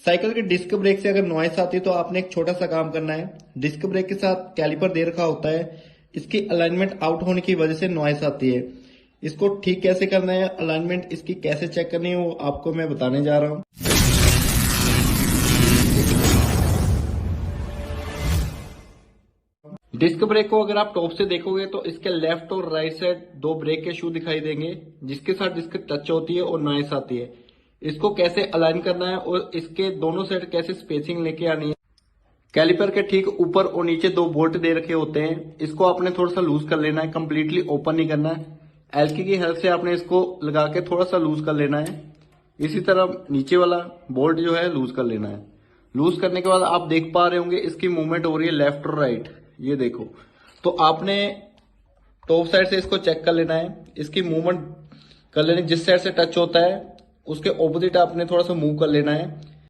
Cycle के disc brake से अगर नॉइस आती है तो आपने एक छोटा सा काम करना है। डिस्क ब्रेक के साथ कैलिपर दे रखा होता है, इसकी अलाइनमेंट आउट होने की वजह से नॉइस आती है। इसको ठीक कैसे करना है, अलाइनमेंट इसकी कैसे चेक करनी है, वो आपको मैं बताने जा रहा हूँ। डिस्क ब्रेक को अगर आप टॉप से देखोगे तो इसके लेफ्ट और राइट साइड दो ब्रेक के शू दिखाई देंगे, जिसके साथ डिस्क टच होती है और नॉइस आती है। इसको कैसे अलाइन करना है और इसके दोनों साइड कैसे स्पेसिंग लेके आनी है। कैलिपर के ठीक ऊपर और नीचे दो बोल्ट दे रखे होते हैं, इसको आपने थोड़ा सा लूज कर लेना है, कंप्लीटली ओपन नहीं करना है। एलकी की हेल्प से आपने इसको लगा के थोड़ा सा लूज कर लेना है। इसी तरह नीचे वाला बोल्ट जो है लूज कर लेना है। लूज करने के बाद आप देख पा रहे होंगे इसकी मूवमेंट हो रही है लेफ्ट और राइट, ये देखो। तो आपने टॉप साइड से इसको चेक कर लेना है, इसकी मूवमेंट कर लेनी, जिस साइड से टच होता है उसके ऑपोजिट आपने थोड़ा सा मूव कर लेना है।